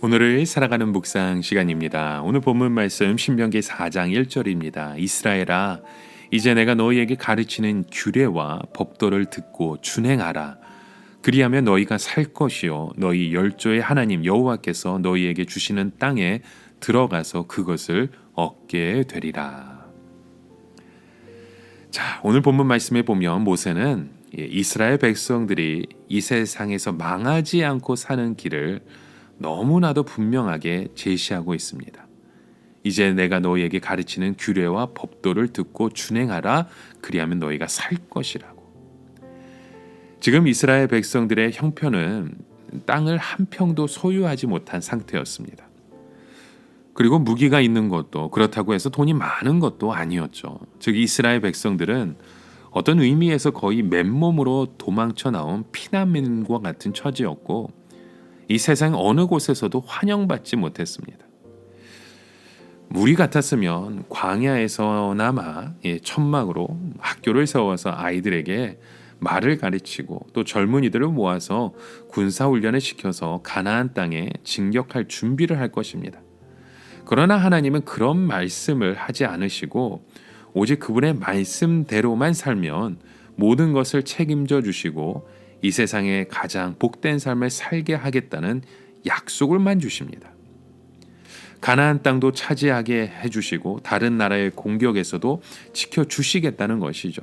오늘을 살아가는 묵상 시간입니다. 오늘 본문 말씀 신명기 4장 1절입니다. 이스라엘아, 이제 내가 너희에게 가르치는 규례와 법도를 듣고 준행하라. 그리하면 너희가 살 것이요 너희 열조의 하나님 여호와께서 너희에게 주시는 땅에 들어가서 그것을 얻게 되리라. 자, 오늘 본문 말씀에 보면 모세는 이스라엘 백성들이 이 세상에서 망하지 않고 사는 길을 너무나도 분명하게 제시하고 있습니다. 이제 내가 너희에게 가르치는 규례와 법도를 듣고 준행하라. 그리하면 너희가 살 것이라고. 지금 이스라엘 백성들의 형편은 땅을 한 평도 소유하지 못한 상태였습니다. 그리고 무기가 있는 것도 그렇다고 해서 돈이 많은 것도 아니었죠. 즉 이스라엘 백성들은 어떤 의미에서 거의 맨몸으로 도망쳐 나온 피난민과 같은 처지였고 이 세상 어느 곳에서도 환영받지 못했습니다. 우리 같았으면 광야에서나마 천막으로 학교를 세워서 아이들에게 말을 가르치고 또 젊은이들을 모아서 군사훈련을 시켜서 가나안 땅에 진격할 준비를 할 것입니다. 그러나 하나님은 그런 말씀을 하지 않으시고 오직 그분의 말씀대로만 살면 모든 것을 책임져 주시고 이 세상에 가장 복된 삶을 살게 하겠다는 약속을만 주십니다. 가나안 땅도 차지하게 해주시고 다른 나라의 공격에서도 지켜주시겠다는 것이죠.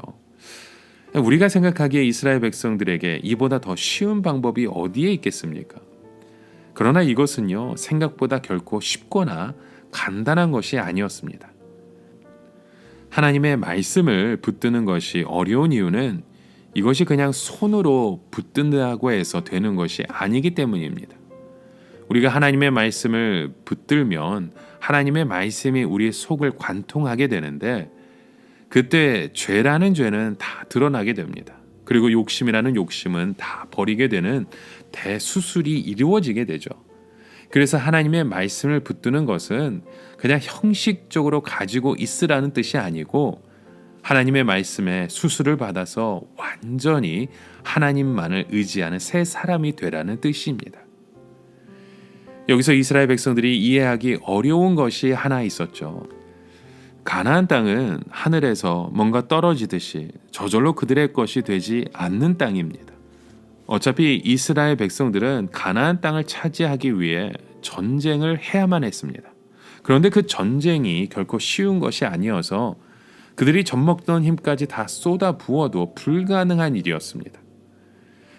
우리가 생각하기에 이스라엘 백성들에게 이보다 더 쉬운 방법이 어디에 있겠습니까? 그러나 이것은요, 생각보다 결코 쉽거나 간단한 것이 아니었습니다. 하나님의 말씀을 붙드는 것이 어려운 이유는 이것이 그냥 손으로 붙든다고 해서 되는 것이 아니기 때문입니다. 우리가 하나님의 말씀을 붙들면 하나님의 말씀이 우리의 속을 관통하게 되는데 그때 죄라는 죄는 다 드러나게 됩니다. 그리고 욕심이라는 욕심은 다 버리게 되는 대수술이 이루어지게 되죠. 그래서 하나님의 말씀을 붙드는 것은 그냥 형식적으로 가지고 있으라는 뜻이 아니고 하나님의 말씀에 수술을 받아서 완전히 하나님만을 의지하는 새 사람이 되라는 뜻입니다. 여기서 이스라엘 백성들이 이해하기 어려운 것이 하나 있었죠. 가나안 땅은 하늘에서 뭔가 떨어지듯이 저절로 그들의 것이 되지 않는 땅입니다. 어차피 이스라엘 백성들은 가나안 땅을 차지하기 위해 전쟁을 해야만 했습니다. 그런데 그 전쟁이 결코 쉬운 것이 아니어서 그들이 젖먹던 힘까지 다 쏟아 부어도 불가능한 일이었습니다.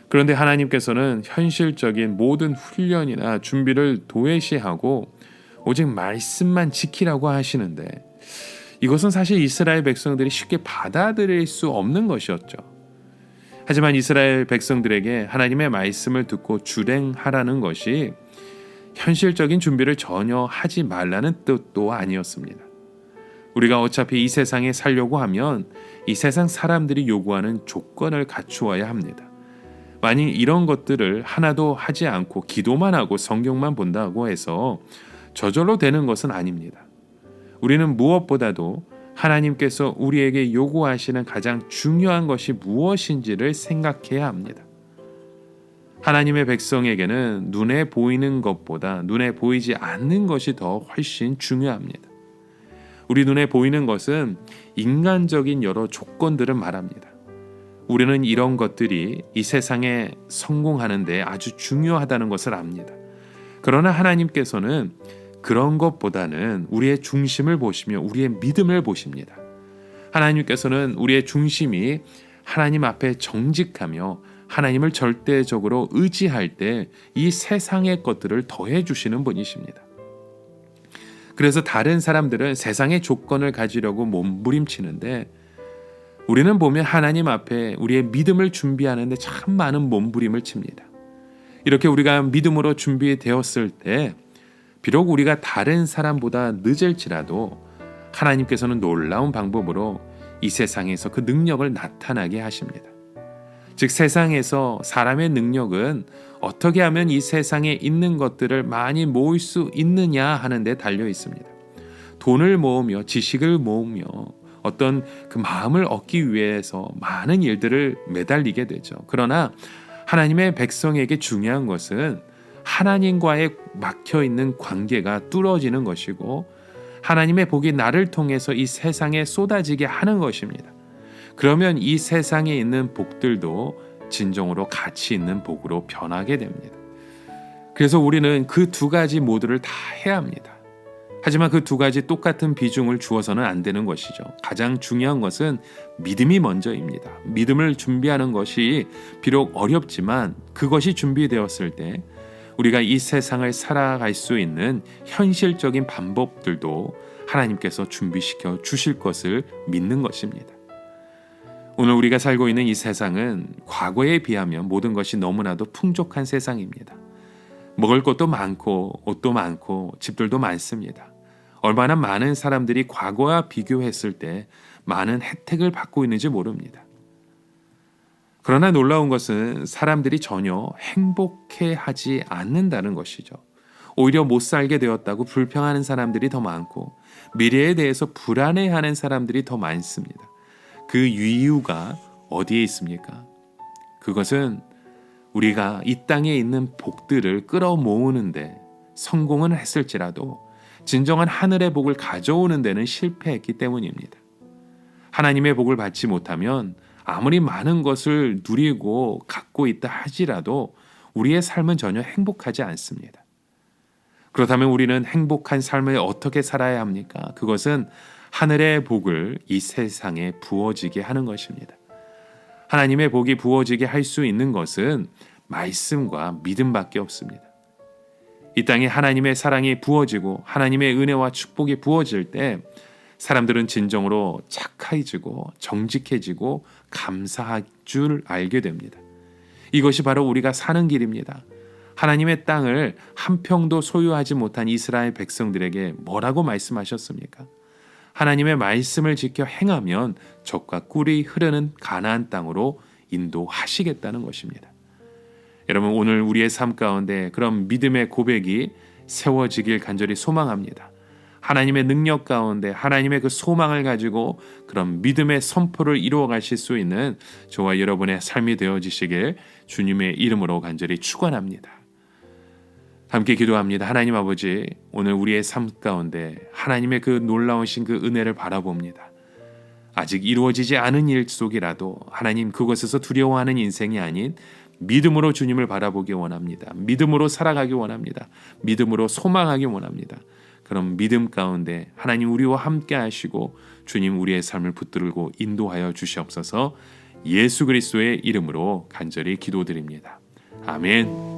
그런데 하나님께서는 현실적인 모든 훈련이나 준비를 도외시하고 오직 말씀만 지키라고 하시는데 이것은 사실 이스라엘 백성들이 쉽게 받아들일 수 없는 것이었죠. 하지만 이스라엘 백성들에게 하나님의 말씀을 듣고 준행하라는 것이 현실적인 준비를 전혀 하지 말라는 뜻도 아니었습니다. 우리가 어차피 이 세상에 살려고 하면 이 세상 사람들이 요구하는 조건을 갖추어야 합니다. 만약 이런 것들을 하나도 하지 않고 기도만 하고 성경만 본다고 해서 저절로 되는 것은 아닙니다. 우리는 무엇보다도 하나님께서 우리에게 요구하시는 가장 중요한 것이 무엇인지를 생각해야 합니다. 하나님의 백성에게는 눈에 보이는 것보다 눈에 보이지 않는 것이 더 훨씬 중요합니다. 우리 눈에 보이는 것은 인간적인 여러 조건들을 말합니다. 우리는 이런 것들이 이 세상에 성공하는 데 아주 중요하다는 것을 압니다. 그러나 하나님께서는 그런 것보다는 우리의 중심을 보시며 우리의 믿음을 보십니다. 하나님께서는 우리의 중심이 하나님 앞에 정직하며 하나님을 절대적으로 의지할 때 이 세상의 것들을 더해 주시는 분이십니다. 그래서 다른 사람들은 세상의 조건을 가지려고 몸부림치는데 우리는 보면 하나님 앞에 우리의 믿음을 준비하는데 참 많은 몸부림을 칩니다. 이렇게 우리가 믿음으로 준비되었을 때 비록 우리가 다른 사람보다 늦을지라도 하나님께서는 놀라운 방법으로 이 세상에서 그 능력을 나타나게 하십니다. 즉 세상에서 사람의 능력은 어떻게 하면 이 세상에 있는 것들을 많이 모을 수 있느냐 하는 데 달려 있습니다. 돈을 모으며 지식을 모으며 어떤 그 마음을 얻기 위해서 많은 일들을 매달리게 되죠. 그러나 하나님의 백성에게 중요한 것은 하나님과의 막혀 있는 관계가 뚫어지는 것이고 하나님의 복이 나를 통해서 이 세상에 쏟아지게 하는 것입니다. 그러면 이 세상에 있는 복들도 진정으로 가치 있는 복으로 변하게 됩니다. 그래서 우리는 그 두 가지 모두를 다 해야 합니다. 하지만 그 두 가지 똑같은 비중을 주어서는 안 되는 것이죠. 가장 중요한 것은 믿음이 먼저입니다. 믿음을 준비하는 것이 비록 어렵지만 그것이 준비되었을 때 우리가 이 세상을 살아갈 수 있는 현실적인 방법들도 하나님께서 준비시켜 주실 것을 믿는 것입니다. 오늘 우리가 살고 있는 이 세상은 과거에 비하면 모든 것이 너무나도 풍족한 세상입니다. 먹을 것도 많고 옷도 많고 집들도 많습니다. 얼마나 많은 사람들이 과거와 비교했을 때 많은 혜택을 받고 있는지 모릅니다. 그러나 놀라운 것은 사람들이 전혀 행복해하지 않는다는 것이죠. 오히려 못 살게 되었다고 불평하는 사람들이 더 많고 미래에 대해서 불안해하는 사람들이 더 많습니다. 그 이유가 어디에 있습니까? 그것은 우리가 이 땅에 있는 복들을 끌어모으는데 성공은 했을지라도 진정한 하늘의 복을 가져오는 데는 실패했기 때문입니다. 하나님의 복을 받지 못하면 아무리 많은 것을 누리고 갖고 있다 하지라도 우리의 삶은 전혀 행복하지 않습니다. 그렇다면 우리는 행복한 삶을 어떻게 살아야 합니까? 그것은 하늘의 복을 이 세상에 부어지게 하는 것입니다. 하나님의 복이 부어지게 할 수 있는 것은 말씀과 믿음밖에 없습니다. 이 땅에 하나님의 사랑이 부어지고 하나님의 은혜와 축복이 부어질 때 사람들은 진정으로 착해지고 정직해지고 감사할 줄 알게 됩니다. 이것이 바로 우리가 사는 길입니다. 하나님의 땅을 한 평도 소유하지 못한 이스라엘 백성들에게 뭐라고 말씀하셨습니까? 하나님의 말씀을 지켜 행하면 젖과 꿀이 흐르는 가나안 땅으로 인도하시겠다는 것입니다. 여러분, 오늘 우리의 삶 가운데 그런 믿음의 고백이 세워지길 간절히 소망합니다. 하나님의 능력 가운데 하나님의 그 소망을 가지고 그런 믿음의 선포를 이루어 가실 수 있는 저와 여러분의 삶이 되어지시길 주님의 이름으로 간절히 축원합니다. 함께 기도합니다. 하나님 아버지, 오늘 우리의 삶 가운데 하나님의 그 놀라우신 그 은혜를 바라봅니다. 아직 이루어지지 않은 일 속이라도 하나님, 그것에서 두려워하는 인생이 아닌 믿음으로 주님을 바라보기 원합니다. 믿음으로 살아가기 원합니다. 믿음으로 소망하기 원합니다. 그런 믿음 가운데 하나님 우리와 함께 하시고 주님 우리의 삶을 붙들고 인도하여 주시옵소서. 예수 그리스도의 이름으로 간절히 기도드립니다. 아멘.